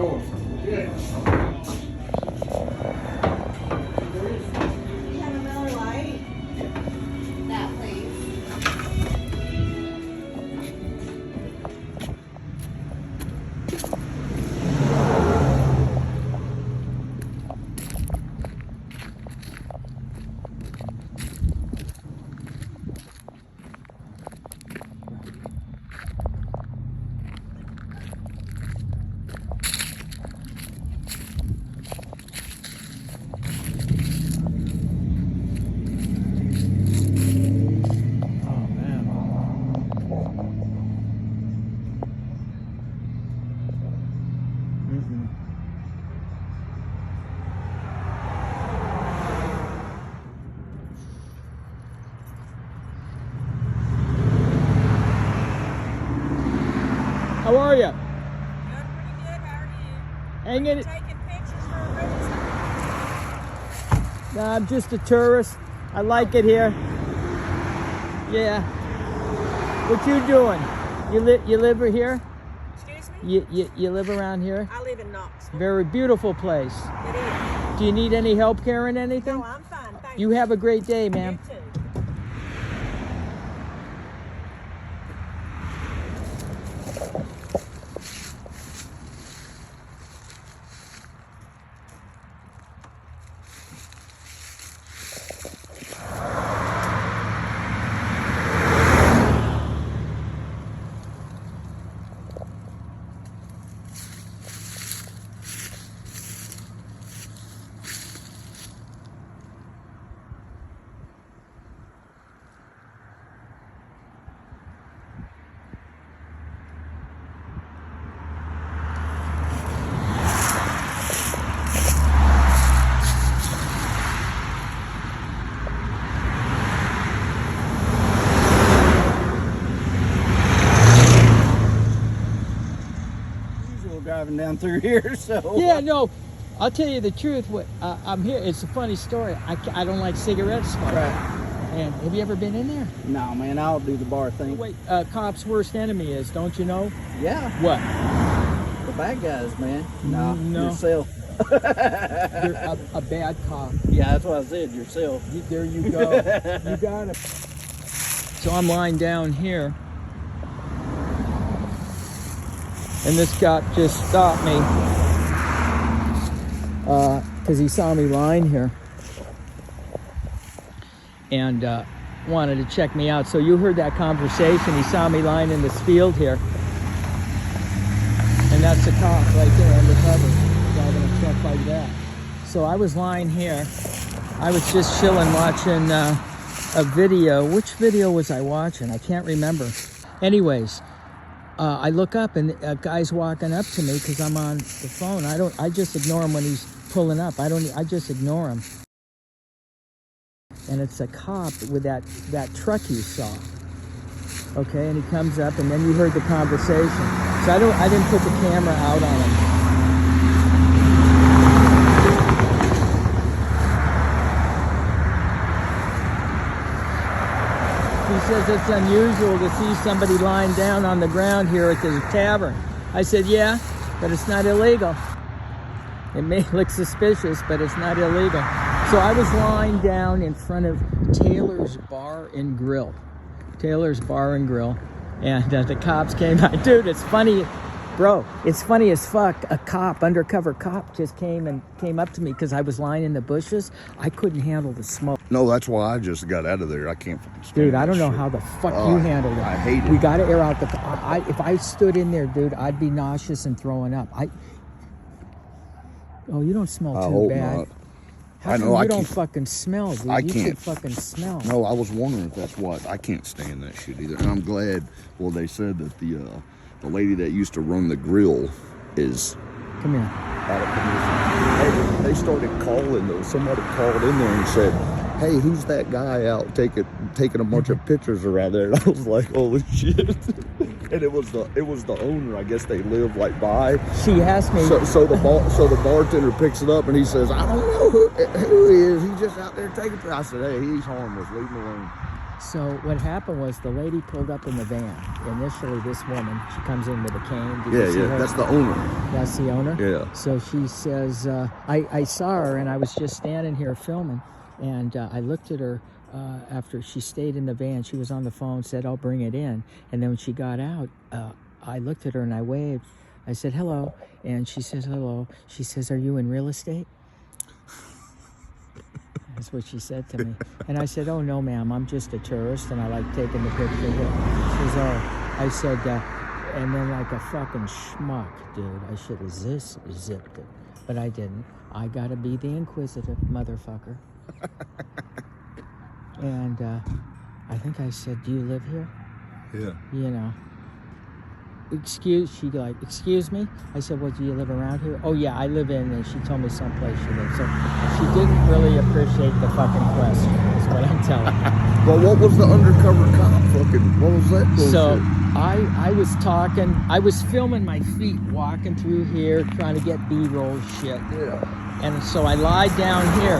going? Good. You have a Miller Lite? That, please. How are you? Doing pretty good. How are you? Hanging it. Taking pictures for a reason. No, I'm just a tourist. I like it here. Yeah. What you doing? You live here? Excuse me? You live around here? I live in Knoxville. Very beautiful place. It is. Do you need any help carrying anything? No, I'm fine. Thank You have a great day, ma'am. You too. Driving down through here, so Yeah, no. I'll tell you the truth. What I'm here. It's a funny story. I don't like cigarette smoke. Right. And have you ever been in there? No, man, I'll do the bar thing. Wait, cop's worst enemy is, don't you know? Yeah, What? the bad guys, man. No, No. yourself. You're a bad cop. Yeah, that's what I said. Yourself. There you go. You got it. So I'm lying down here, and this cop just stopped me because he saw me lying here and wanted to check me out. So you heard that conversation. He saw me lying in this field here, and that's the cop right there, undercover, driving a truck like that. So I was lying here. I was just chilling watching a video. Which video was I watching? I can't remember. Anyways, I look up and a guy's walking up to me because I'm on the phone. I just ignore him when he's pulling up. I just ignore him. And it's a cop with that truck you saw. Okay, and he comes up, and then you heard the conversation. So I didn't put the camera out on him. He says it's unusual to see somebody lying down on the ground here at the tavern. I said, yeah, but it's not illegal. It may look suspicious, but it's not illegal. So I was lying down in front of Taylor's Bar and Grill. Taylor's Bar and Grill. And the cops came by. Dude, it's funny. Bro, it's funny as fuck. A cop, undercover cop, just came up to me because I was lying in the bushes. I couldn't handle the smoke. No, that's why I just got out of there. I can't fucking stand Dude, I don't that know shit. how the fuck you handled it. I hate it. We got to air out the... if I stood in there, dude, I'd be nauseous and throwing up. Oh, you don't smell I too hope bad. not. How I come know, I you don't can't- fucking smell, dude? I You can't. should fucking smell. No, I was wondering if that's what. I can't stand that shit either. And I'm glad, well, they said that the lady that used to run the grill is Come here. out of commission. They started calling, though. Somebody called in there and said, hey, who's that guy out taking a bunch of pictures around there? And I was like, holy shit. And it was the owner. I guess they live like by. She asked me... So the bartender picks it up and he says, I don't know who he is. He's just out there taking pictures. I said, hey, he's harmless. Leave him alone. So what happened was the lady pulled up in the van. Initially, this woman, she comes in with a cane. Did you see her? That's the owner. That's the owner? Yeah. So she says, I saw her and I was just standing here filming, and I looked at her after she stayed in the van. She was on the phone, said, I'll bring it in. And then when she got out, I looked at her and I waved. I said, hello. And she says, hello. She says, are you in real estate? That's what she said to me. And I said, oh, no, ma'am, I'm just a tourist, and I like taking the picture here. She says, oh. I said, and then like a fucking schmuck, dude, I should have zipped it. But I didn't. I got to be the inquisitive motherfucker. And I think I said, do you live here? Yeah. You know. Excuse me? I said, well, do you live around here? Oh, yeah, I live in, and she told me someplace she lives. So she didn't really appreciate the fucking question, is what I'm telling you. Well, what was the undercover cop fucking, what was that bullshit? So I was talking, I was filming my feet walking through here, trying to get B-roll shit. Yeah. And so I lied down here.